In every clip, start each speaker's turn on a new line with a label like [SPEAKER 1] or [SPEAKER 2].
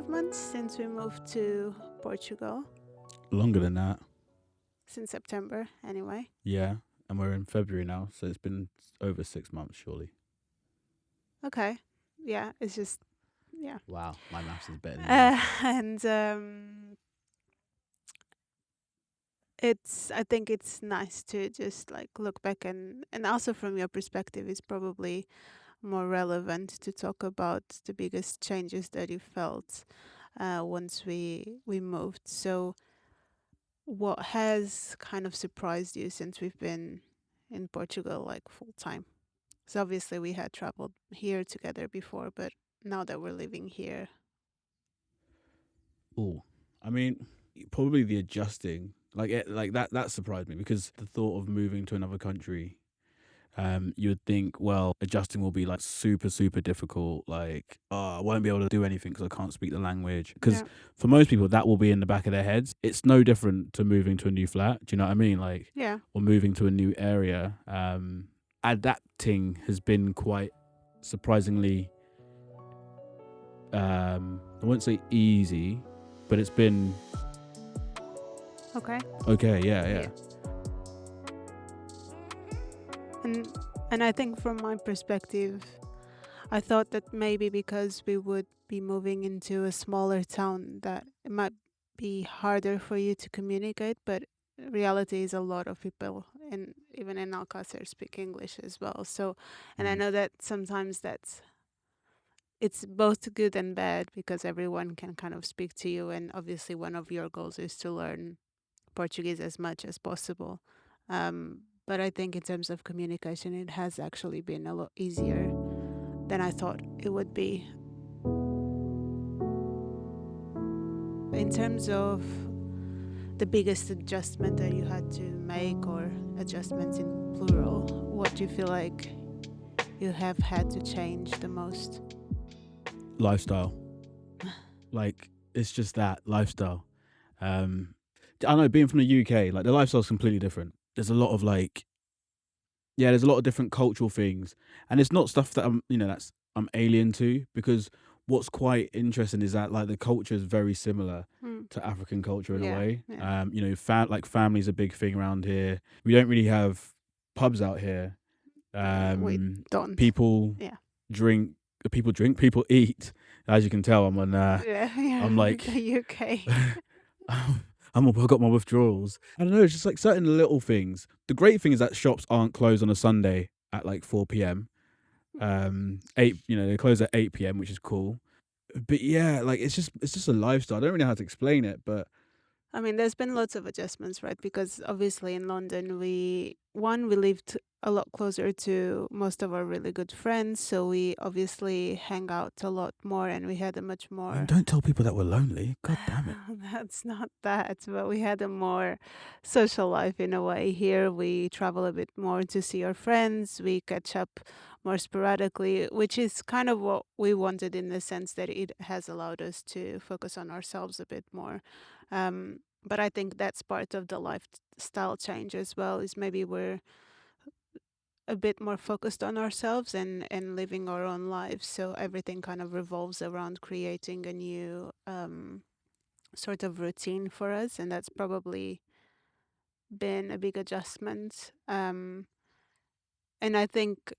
[SPEAKER 1] 5 months since we moved to Portugal,
[SPEAKER 2] Longer than that.
[SPEAKER 1] since September anyway.
[SPEAKER 2] Yeah. And we're in February now, so it's been over 6 months, surely.
[SPEAKER 1] Okay. Yeah, it's just, yeah.
[SPEAKER 2] Wow, my maths is better than yours.
[SPEAKER 1] And I think it's nice to just like look back and also from your perspective, it's probably more relevant to talk about the biggest changes that you felt once we moved. So, what has kind of surprised you since we've been in Portugal like full time? So obviously we had traveled here together before, but now that we're living here,
[SPEAKER 2] Oh, I mean, probably the adjusting, like that surprised me because the thought of moving to another country, you would think, well, adjusting will be like super, super difficult. Like, oh, I won't be able to do anything because I can't speak the language. Because
[SPEAKER 1] yeah,
[SPEAKER 2] for most people, that will be in the back of their heads. It's no different to moving to a new flat. Do you know what I mean? Like,
[SPEAKER 1] yeah,
[SPEAKER 2] or moving to a new area. Adapting has been quite surprisingly, I won't say easy, but it's been
[SPEAKER 1] okay,
[SPEAKER 2] okay. Yeah.
[SPEAKER 1] and I think from my perspective, I thought that maybe because we would be moving into a smaller town, that it might be harder for you to communicate, but reality is a lot of people and even in Alcácer speak English as well. So, and I
[SPEAKER 2] Mm.
[SPEAKER 1] know that sometimes it's both good and bad because everyone can kind of speak to you, and obviously one of your goals is to learn Portuguese as much as possible. But I think in terms of communication, it has actually been a lot easier than I thought it would be. In terms of the biggest adjustment that you had to make, or adjustments in plural, what do you feel like you have had to change the most?
[SPEAKER 2] Lifestyle. Like, it's just that lifestyle. I don't know, being from the UK, like the lifestyle's completely different. There's a lot of there's a lot of different cultural things, and it's not stuff that I'm alien to, because what's quite interesting is that like the culture is very similar
[SPEAKER 1] Hmm.
[SPEAKER 2] to African culture in a
[SPEAKER 1] Yeah,
[SPEAKER 2] way.
[SPEAKER 1] yeah.
[SPEAKER 2] Like family's a big thing around here. We don't really have pubs out here.
[SPEAKER 1] We don't.
[SPEAKER 2] People
[SPEAKER 1] Yeah.
[SPEAKER 2] drink. People drink. People eat. As you can tell, I'm on.
[SPEAKER 1] Yeah,
[SPEAKER 2] I'm
[SPEAKER 1] yeah.
[SPEAKER 2] like.
[SPEAKER 1] The UK.
[SPEAKER 2] I've got my withdrawals. I don't know, it's just like certain little things. The great thing is that shops aren't closed on a Sunday at like 4 p.m. They close at 8 p.m., which is cool. But yeah, like it's just a lifestyle. I don't really know how to explain it, but
[SPEAKER 1] I mean, there's been lots of adjustments, right? Because obviously in London, we lived a lot closer to most of our really good friends, so we obviously hang out a lot more, and we had a much
[SPEAKER 2] and
[SPEAKER 1] more.
[SPEAKER 2] don't tell people that we're lonely. God damn it.
[SPEAKER 1] That's not that, but we had a more social life in a way. Here, we travel a bit more to see our friends. We catch up more sporadically, which is kind of what we wanted in the sense that it has allowed us to focus on ourselves a bit more. But I think that's part of the lifestyle change as well, is maybe we're a bit more focused on ourselves and living our own lives. So everything kind of revolves around creating a new sort of routine for us. And that's probably been a big adjustment. And I think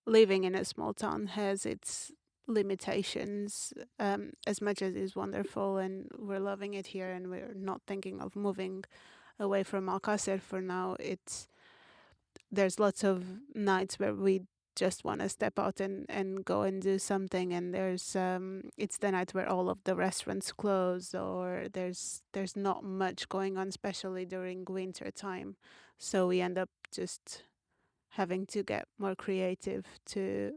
[SPEAKER 1] living in a small town has its limitations, as much as it's wonderful and we're loving it here and we're not thinking of moving away from Alcácer for now. There's lots of nights where we just want to step out and go and do something, and there's it's the night where all of the restaurants close, or there's not much going on, especially during winter time. So we end up just having to get more creative to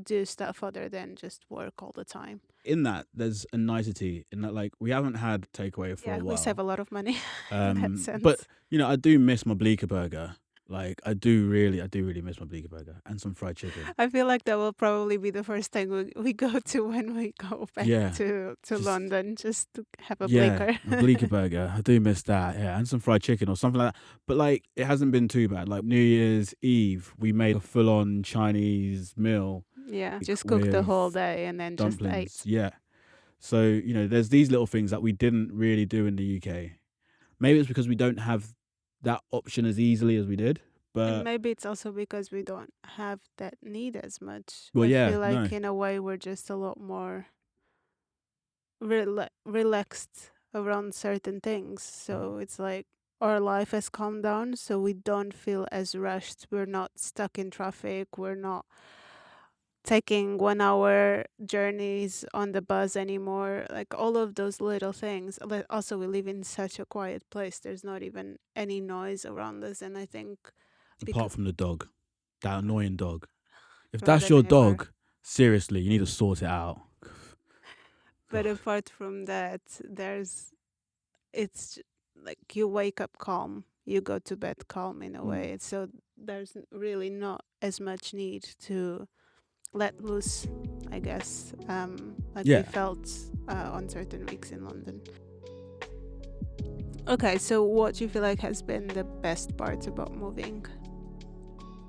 [SPEAKER 1] do stuff other than just work all the time.
[SPEAKER 2] In that, there's a nicety in that, like, we haven't had takeaway for
[SPEAKER 1] Yeah,
[SPEAKER 2] a
[SPEAKER 1] we save
[SPEAKER 2] while.
[SPEAKER 1] a lot of money in that
[SPEAKER 2] But
[SPEAKER 1] sense.
[SPEAKER 2] I do miss my Bleecker burger. Like, I do really miss my Bleecker burger and some fried chicken.
[SPEAKER 1] I feel like that will probably be the first thing we go to when we go back
[SPEAKER 2] Yeah,
[SPEAKER 1] to
[SPEAKER 2] just
[SPEAKER 1] London, just to have a
[SPEAKER 2] yeah,
[SPEAKER 1] bleaker.
[SPEAKER 2] a Bleecker burger. I do miss that. Yeah, and some fried chicken or something like that. But like, it hasn't been too bad. Like New Year's Eve, we made a full-on Chinese meal
[SPEAKER 1] Yeah, just cook the whole
[SPEAKER 2] with
[SPEAKER 1] day and then just
[SPEAKER 2] dumplings.
[SPEAKER 1] ate.
[SPEAKER 2] Yeah. So, there's these little things that we didn't really do in the UK. Maybe it's because we don't have that option as easily as we did.
[SPEAKER 1] And
[SPEAKER 2] But,
[SPEAKER 1] maybe it's also because we don't have that need as much.
[SPEAKER 2] well,
[SPEAKER 1] I
[SPEAKER 2] yeah,
[SPEAKER 1] feel
[SPEAKER 2] no.
[SPEAKER 1] like in a way we're just a lot more relaxed around certain things. So it's like our life has calmed down, so we don't feel as rushed. We're not stuck in traffic. We're not taking 1 hour journeys on the bus anymore. Like all of those little things. Also, we live in such a quiet place. There's not even any noise around us. And I think
[SPEAKER 2] Apart
[SPEAKER 1] because
[SPEAKER 2] from the dog, that annoying dog. If
[SPEAKER 1] from
[SPEAKER 2] that's
[SPEAKER 1] the
[SPEAKER 2] your
[SPEAKER 1] neighbor.
[SPEAKER 2] dog, seriously, you need to sort it out.
[SPEAKER 1] But
[SPEAKER 2] God.
[SPEAKER 1] apart from that, it's like you wake up calm, you go to bed calm in a
[SPEAKER 2] Mm.
[SPEAKER 1] way. So there's really not as much need to let loose, I guess, like we
[SPEAKER 2] Yeah.
[SPEAKER 1] felt on certain weeks in London. Okay, so what do you feel like has been the best part about moving?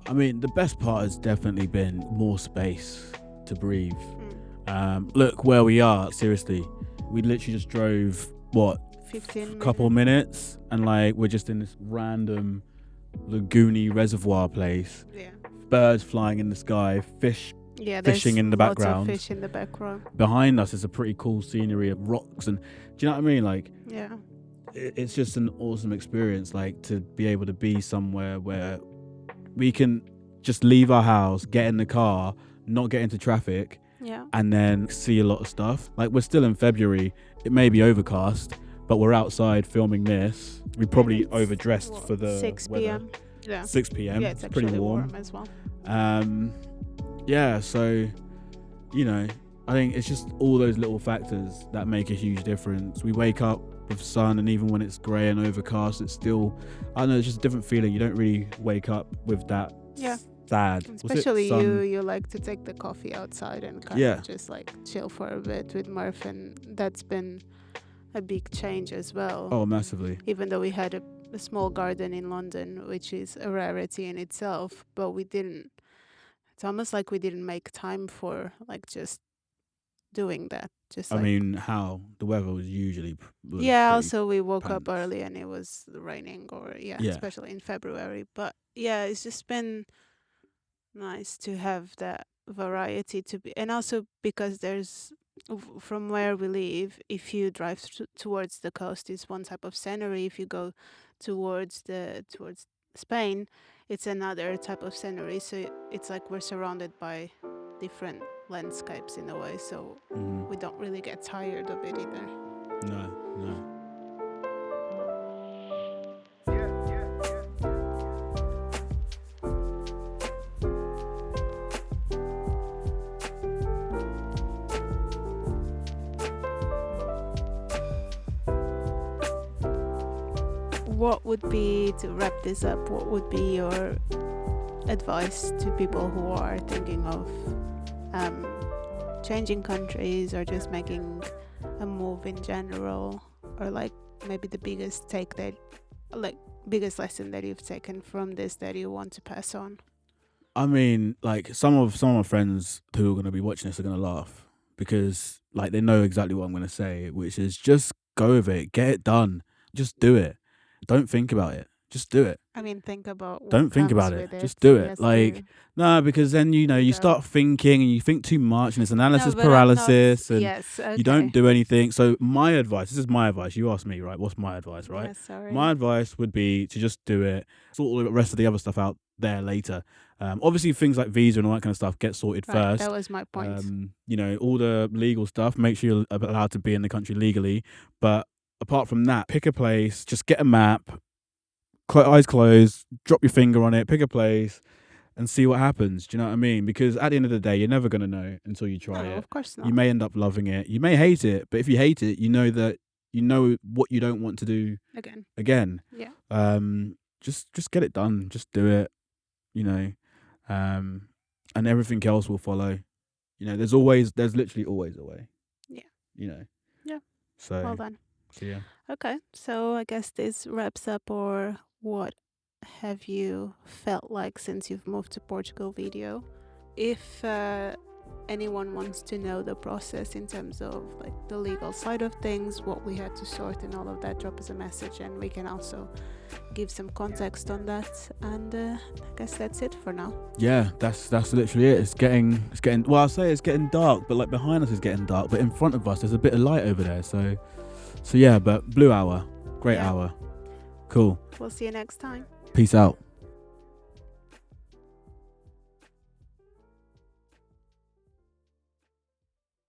[SPEAKER 2] I mean, the best part has definitely been more space to breathe.
[SPEAKER 1] Mm.
[SPEAKER 2] Look where we are. Seriously, we literally just drove a
[SPEAKER 1] 15
[SPEAKER 2] couple minutes, and like we're just in this random lagoony reservoir place.
[SPEAKER 1] Yeah.
[SPEAKER 2] Birds flying in the sky, fish
[SPEAKER 1] Yeah,
[SPEAKER 2] fishing
[SPEAKER 1] there's
[SPEAKER 2] in the
[SPEAKER 1] lots of
[SPEAKER 2] background.
[SPEAKER 1] fish in the background.
[SPEAKER 2] Behind us is a pretty cool scenery of rocks, and do you know what I mean? Like,
[SPEAKER 1] Yeah.
[SPEAKER 2] it's just an awesome experience. Like to be able to be somewhere where we can just leave our house, get in the car, not get into traffic,
[SPEAKER 1] Yeah.
[SPEAKER 2] and then see a lot of stuff. Like we're still in February, it may be overcast, but we're outside filming this. We probably
[SPEAKER 1] it's,
[SPEAKER 2] overdressed for the
[SPEAKER 1] 6
[SPEAKER 2] weather.
[SPEAKER 1] p.m. Yeah.
[SPEAKER 2] 6 p.m.
[SPEAKER 1] Yeah, it's
[SPEAKER 2] pretty
[SPEAKER 1] actually
[SPEAKER 2] warm.
[SPEAKER 1] warm as well.
[SPEAKER 2] Yeah, so I think it's just all those little factors that make a huge difference. We wake up with sun, and even when it's grey and overcast, it's still, I don't know, it's just a different feeling. You don't really wake up with that
[SPEAKER 1] Yeah.
[SPEAKER 2] sad.
[SPEAKER 1] Especially
[SPEAKER 2] sun?
[SPEAKER 1] you like to take the coffee outside and kind
[SPEAKER 2] Yeah.
[SPEAKER 1] of just like chill for a bit with Murph, and that's been a big change as well.
[SPEAKER 2] Oh, massively.
[SPEAKER 1] Even though we had a small garden in London, which is a rarity in itself, but we didn't. It's almost like we didn't make time for like just doing that. Just
[SPEAKER 2] I
[SPEAKER 1] like
[SPEAKER 2] mean, how the weather was usually
[SPEAKER 1] yeah.
[SPEAKER 2] pretty
[SPEAKER 1] Also, we woke up
[SPEAKER 2] pants.
[SPEAKER 1] early and it was raining, or yeah,
[SPEAKER 2] Yeah.
[SPEAKER 1] especially in February. But yeah, it's just been nice to have that variety to be, and also because there's from where we live, if you drive towards the coast, it's one type of scenery. If you go towards Spain, it's another type of scenery. So it's like we're surrounded by different landscapes in a way, so we don't really get tired of it either.
[SPEAKER 2] No.
[SPEAKER 1] What would be, to wrap this up, what would be your advice to people who are thinking of changing countries or just making a move in general, or like maybe the biggest biggest lesson that you've taken from this that you want to pass on?
[SPEAKER 2] I mean, like some of my friends who are going to be watching this are going to laugh because like they know exactly what I'm going to say, which is just go with it, get it done, just do it. Don't think about it. Just do it.
[SPEAKER 1] I mean, think about what
[SPEAKER 2] Don't think
[SPEAKER 1] comes
[SPEAKER 2] about it.
[SPEAKER 1] with it.
[SPEAKER 2] Just do it.
[SPEAKER 1] Yes,
[SPEAKER 2] Like, no, because then you
[SPEAKER 1] go.
[SPEAKER 2] start thinking and you think too much, and it's analysis
[SPEAKER 1] but I'm not-
[SPEAKER 2] paralysis, and
[SPEAKER 1] yes, okay.
[SPEAKER 2] you don't do anything. So my advice, this is my advice. You asked me, right? What's my advice, right?
[SPEAKER 1] Yes, sorry.
[SPEAKER 2] My advice would be to just do it. Sort all the rest of the other stuff out there later. Obviously, things like visa and all that kind of stuff get sorted
[SPEAKER 1] Right,
[SPEAKER 2] first.
[SPEAKER 1] that was my point.
[SPEAKER 2] All the legal stuff. Make sure you're allowed to be in the country legally. But apart from that, pick a place. Just get a map. Eyes closed. Drop your finger on it. Pick a place. And see what happens. Do you know what I mean? Because at the end of the day, you're never going to know until you try
[SPEAKER 1] No,
[SPEAKER 2] it.
[SPEAKER 1] of course not.
[SPEAKER 2] You may end up loving it. You may hate it. But if you hate it, you know that you know what you don't want to do again.
[SPEAKER 1] Yeah.
[SPEAKER 2] Just get it done. Just do it. And everything else will follow. There's literally always a way.
[SPEAKER 1] Yeah.
[SPEAKER 2] Yeah.
[SPEAKER 1] So well done.
[SPEAKER 2] So yeah.
[SPEAKER 1] Okay, so I guess this wraps up our what have you felt like since you've moved to Portugal video. If anyone wants to know the process in terms of like the legal side of things, what we had to sort and all of that, drop us a message and we can also give some context on that. And I guess that's it for now.
[SPEAKER 2] Yeah, that's literally it. It's getting well, I'll say it's getting dark, but like behind us is getting dark, but in front of us there's a bit of light over there. So yeah, but blue hour, great hour. Cool.
[SPEAKER 1] We'll see you next time.
[SPEAKER 2] Peace out.